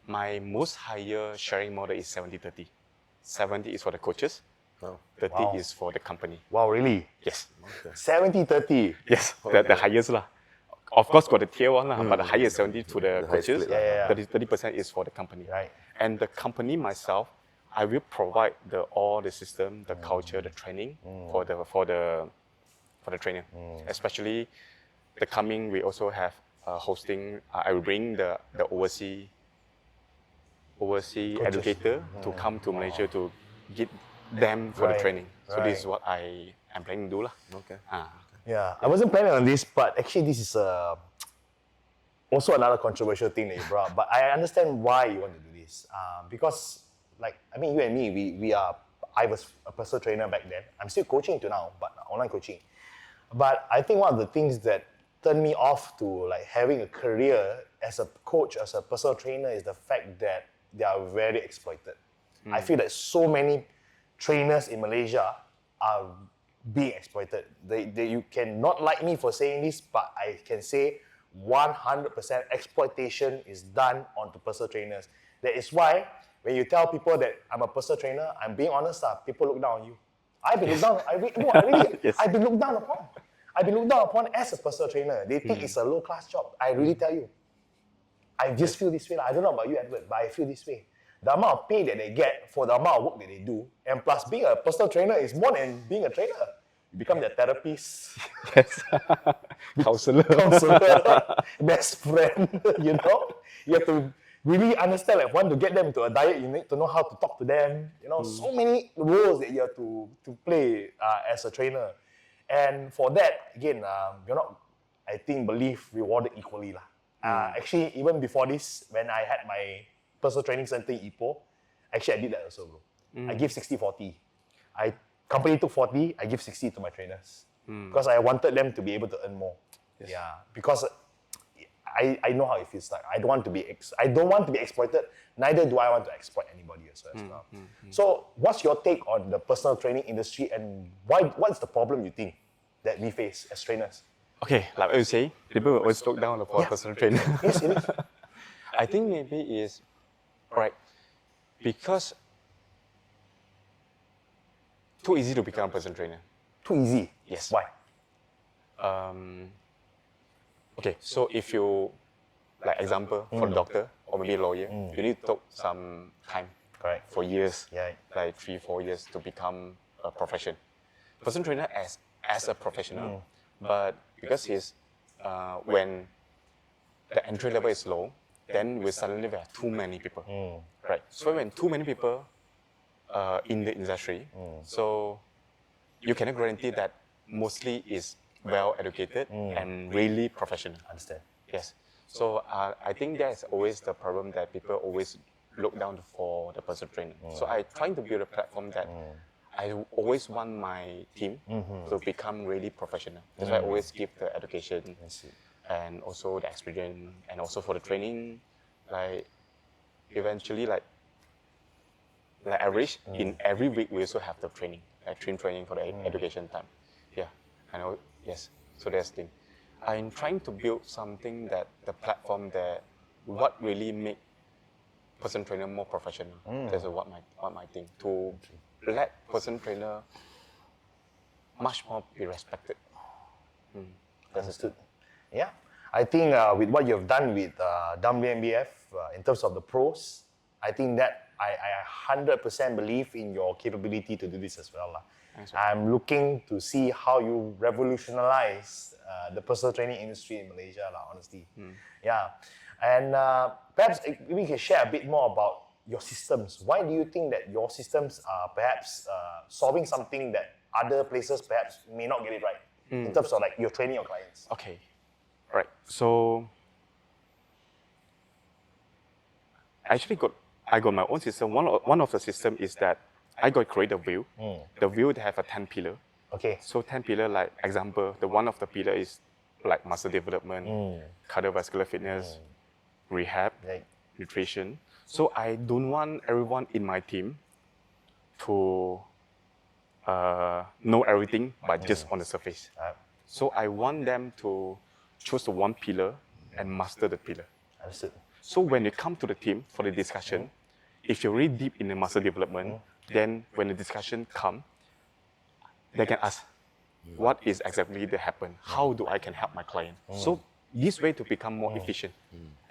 My most higher sharing model is 70-30. 70 is for the coaches, 30 Wow. is for the company. Wow, really? Yes. 70-30. Yes, the highest lah. Of course, got the tier one lah, but the highest 70 to the high coaches, split lah. 30% is for the company. Right. And the company myself, I will provide all the system, the culture, the training for the trainer. Especially the coming, we also have hosting. I will bring the overseas educator to come to Malaysia to get them for Right, the training. So this is right. what I am planning to do lah. Okay. Yeah, I wasn't planning on this, but actually this is also another controversial thing that you brought up. But I understand why you want to do this. Because, like, I mean, you and me, I was a personal trainer back then. I'm still coaching to now, but online coaching. But I think one of the things that turned me off to like having a career as a coach, as a personal trainer, is the fact that they are very exploited. I feel that so many trainers in Malaysia are being exploited. You cannot like me for saying this, but I can say 100% exploitation is done onto personal trainers. That is why when you tell people that I'm a personal trainer, I'm being honest, people look down on you. I've been looked down. I've been looked down upon. I've been looked down upon as a personal trainer. They think it's a low-class job. I really tell you. I just feel this way. I don't know about you, Edward, but I feel this way. The amount of pay that they get for the amount of work that they do, and plus being a personal trainer is more than being a trainer. You become their therapist, Yes. Counselor. best friend, you know? You have to really understand, like, want to get them into a diet, you need to know how to talk to them. You know, so many roles that you have to play as a trainer. And for that, again, you're not I think belief rewarded equally lah. Actually, even before this, when I had my personal training center in Ipoh, actually I did that also, bro. I give 60-40. Company took 40, I give 60 to my trainers. Because I wanted them to be able to earn more. Yes. Yeah, because I know how it feels like. I don't want to be exploited. Neither do I want to exploit anybody as well. So, what's your take on the personal training industry, and what's the problem you think that we face as trainers? Okay, like I was saying, people will always look down upon personal trainer. Yes, it is. I think maybe is right because too easy to become a personal trainer. Too easy. Yes. Why? Okay, so if you, like example, for a doctor or maybe a lawyer, you need to take some time, Correct. for years, Yeah. like 3-4 years to become a profession. Personal trainer as a professional, but because when the entry level is low, then we suddenly have too many people, right? So when too many people in the industry, so you cannot guarantee that mostly is well educated and really professional. Understand. Yes. So I think that's always the problem that people always look down for the personal trainer. So I trying to build a platform that I always want my team to become really professional. That's why I always give the education and also the experience, and also for the training, like eventually like average in every week we also have the training, like training for the education time. Yeah, I know. Yes. So that's the thing. I'm trying to build something that the platform that what really make personal trainer more professional. That's what my thing, to let personal trainer much more be respected. Understood. Yeah. I think with what you've done with WNBF in terms of the pros, I think that I 100% believe in your capability to do this as well. Thanks. I'm looking to see how you revolutionize the personal training industry in Malaysia, honestly. Yeah. And perhaps we can share a bit more about your systems. Why do you think that your systems are perhaps solving something that other places perhaps may not get it right in terms of like your training your clients? Okay, right. So I got my own system. One of the system is that I got create a view. The view have a 10 pillar. Okay. So 10 pillar, like example, the one of the pillar is like muscle development, cardiovascular fitness, rehab, Right. nutrition. So I don't want everyone in my team to know everything, but just on the surface. So I want them to choose the one pillar and master the pillar. Understood. So when you come to the team for the discussion, if you're really deep in the muscle development, then when the discussion come, they can ask, what is exactly that happen? How do I can help my client? So this way to become more efficient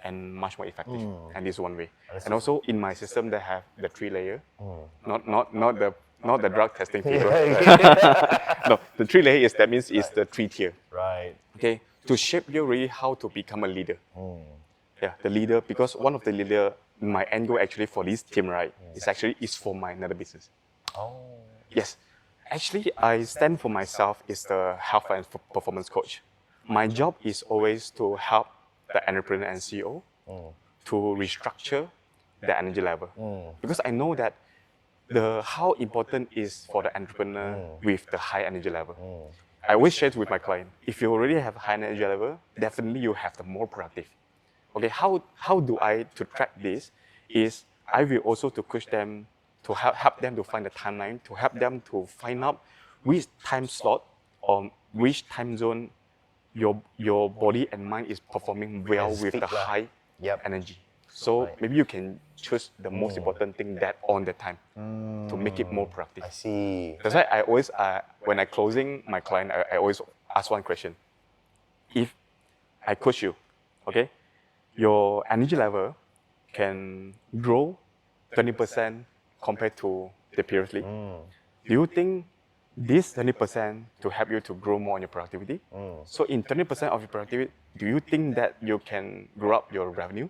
and much more effective. And this one way. And also in my system, they have the 3 layer, not the drug testing people. No, the 3 layer is that means is the 3 tier. Right. Okay, to shape you really how to become a leader. Yeah, the leader, because one of the leader, my end goal actually for this team, right, is for my another business. Oh. Yes, actually I stand for myself is the health and performance coach. My job is always to help the entrepreneur and CEO to restructure the energy level. Because I know that how important is for the entrepreneur with the high energy level. I always share it with my client. If you already have a high energy level, definitely you have the more productive. Okay, how do I to track this? Is I will also to push them to help them to find the timeline, to help them to find out which time slot or which time zone your body and mind is performing well with the high energy. So maybe you can choose the most important thing that on the time to make it more productive. I see. That's why I always, when I closing my client, I always ask one question. If I coach you, okay, your energy level can grow 20% compared to the previously. Do you think this 20% to help you to grow more on your productivity? So in 20% of your productivity, do you think that you can grow up your revenue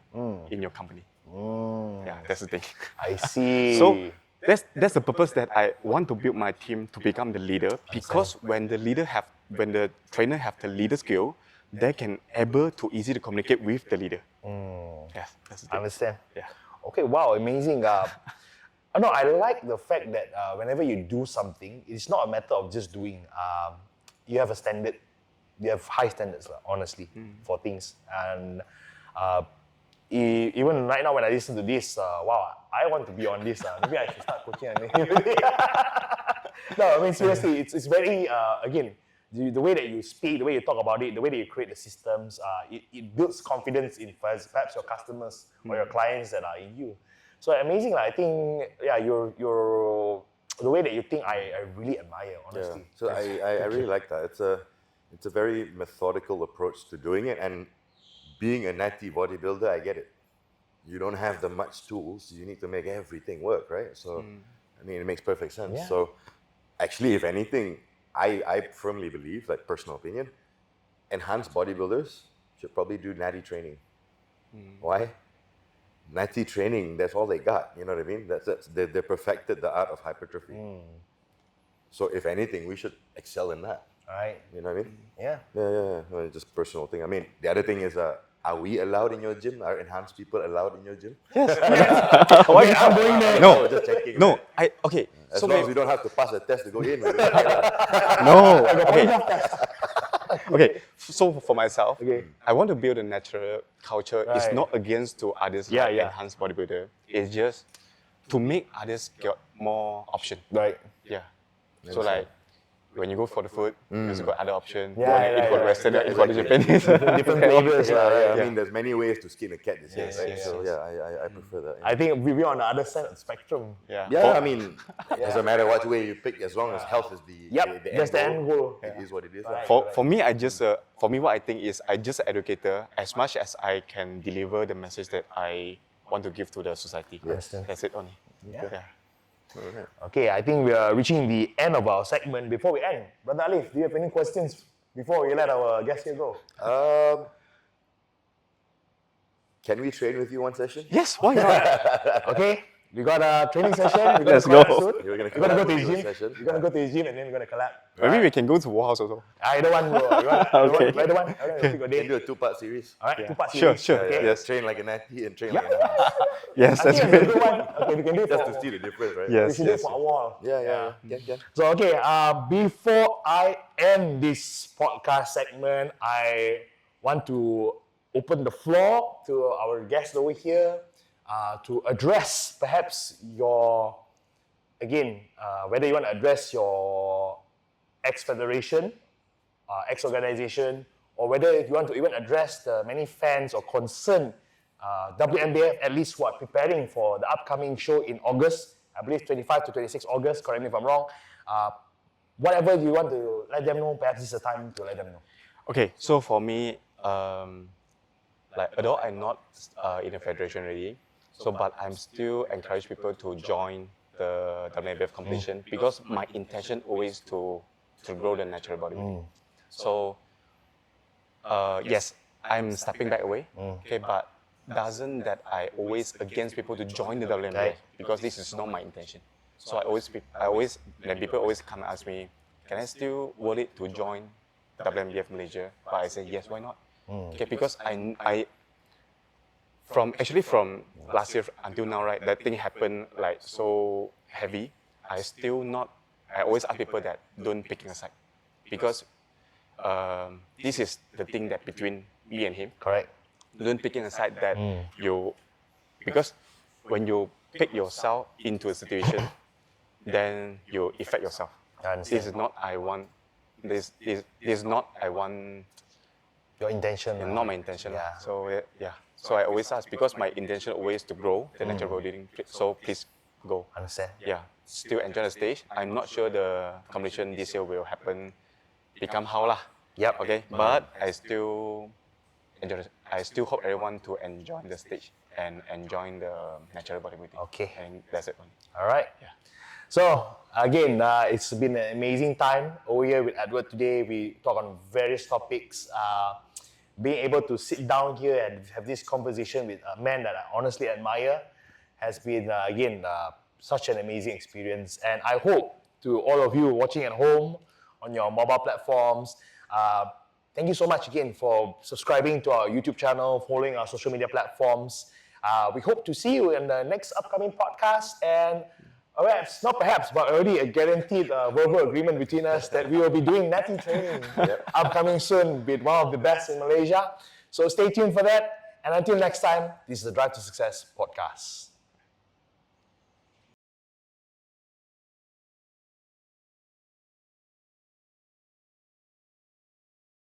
in your company? Yeah, that's the thing. I see. So that's the purpose that I want to build my team to become the leader, because when the trainer have the leader skill, they can able to easy to communicate with the leader. Yes, that's the I thing. understand. Yeah. Okay, wow, amazing. No, I like the fact that whenever you do something, it's not a matter of just doing. You have a standard. You have high standards, honestly, for things. And even right now when I listen to this, wow, I want to be on this. Maybe I should start coaching. No, I mean, seriously, it's very, again, the way that you speak, the way you talk about it, the way that you create the systems, it builds confidence in perhaps your customers or your clients that are in you. So amazing, I think, yeah, you're the way that you think, I really admire, honestly. Yeah. So I really like that. It's a very methodical approach to doing it, and being a natty bodybuilder, I get it. You don't have the much tools. You need to make everything work, right? So, I mean, it makes perfect sense. Yeah. So, actually, if anything, I firmly believe, like personal opinion, enhanced bodybuilders should probably do natty training. Why? Natty training, that's all they got. You know what I mean? They perfected the art of hypertrophy. So, if anything, we should excel in that. All right. You know what I mean? Yeah. Yeah. Well, it's just personal thing. I mean, the other thing is, are we allowed in your gym? Are enhanced people allowed in your gym? Why I'm going there. No, just checking. no. Right? As So long as we don't have to pass the test to go in. no. Okay. So for myself, Okay. I want to build a natural culture. It's Right. not against to others Yeah, like yeah. enhanced bodybuilder. It's just to make others get more option. Right. Yeah. So like when you go for the food, you got other options. Yeah, you want to eat right, for right. Western, Yeah, eat for the exactly. Japanese. Different flavors. I mean, there's many ways to skin a cat these days, right? yes, So I prefer that. I think we're on the other side of the spectrum. Yeah. Yeah, I mean, it doesn't matter what way you pick, as long as health is the That's the end goal. It is what it is. Right. For me, what I think is I just an educator as much as I can deliver the message that I want to give to the society. Yes. That's it only. Yeah. Okay, I think we are reaching the end of our segment. Before we end, Brother Alif, do you have any questions before we let our guest here go? Can we train with you one session? Yes, why not? Okay, we got a training session. We're gonna Let's collab go. soon. We're gonna We're gonna go collab to with his you gym. a session. We're gonna go to his gym and then we're gonna collab. Maybe we can go to Warhouse also. Either one, bro. Okay. Either one. Pick a Can date. do a 2-part series. All right, 2 parts. Sure, series. sure. Okay. Yes. Train like a natty and train Yeah. like an enhanced. Yes, I that's think that's a good. good one. Okay, we can do it Just for. to see the difference, right? We Yes, should do it yes. for a while. Yeah. Can. So okay, before I end this podcast segment, I want to open the floor to our guests over here to address perhaps your, again, whether you want to address your ex-federation, ex-organization, or whether you want to even address the many fans or concerned WNBF, at least preparing for the upcoming show in August, I believe 25 to 26 August, correct me if I'm wrong. Whatever you want to let them know, perhaps this is the time to let them know. Okay, so for me, like although I'm not in a federation already, so but I'm still encourage people to join the WNBF competition because my intention always to grow the natural bodybuilding. So yes, I'm stepping back away. Okay, but doesn't that I always against people to join the WNBF Right. because this is not my intention. So I always when people always come and ask me, can I still worth it to join WNBF Malaysia? But I say yes, why not? Okay, because I from last year until now, right, that thing happened like so heavy. I always ask people that don't picking a side because this is the thing that between me and him. Correct. Don't picking a side that because when you pick yourself into a situation, then you affect yourself. I understand. This is not I want. This is not I want. Your intention. Not my intention. Yeah. So yeah. So I always ask because my intention always to grow the natural bodybuilding. So please go. Understand. Yeah. Still enjoy the stage. I'm not sure the competition this year will happen. Become how lah. Yep. Okay. But I still enjoy. I still hope everyone to enjoy the stage and enjoy the natural bodybuilding. Okay. And that's it. All right. Yeah. So again, it's been an amazing time over here with Edward today. We talk on various topics. Being able to sit down here and have this conversation with a man that I honestly admire has been, again, such an amazing experience. And I hope to all of you watching at home on your mobile platforms, Thank you so much again for subscribing to our YouTube channel, following our social media platforms. We hope to see you in the next upcoming podcast, and perhaps, not perhaps, but already a guaranteed verbal agreement between us that we will be doing natty training upcoming soon with one of the best in Malaysia. So stay tuned for that. And until next time, this is the Drive to Success podcast.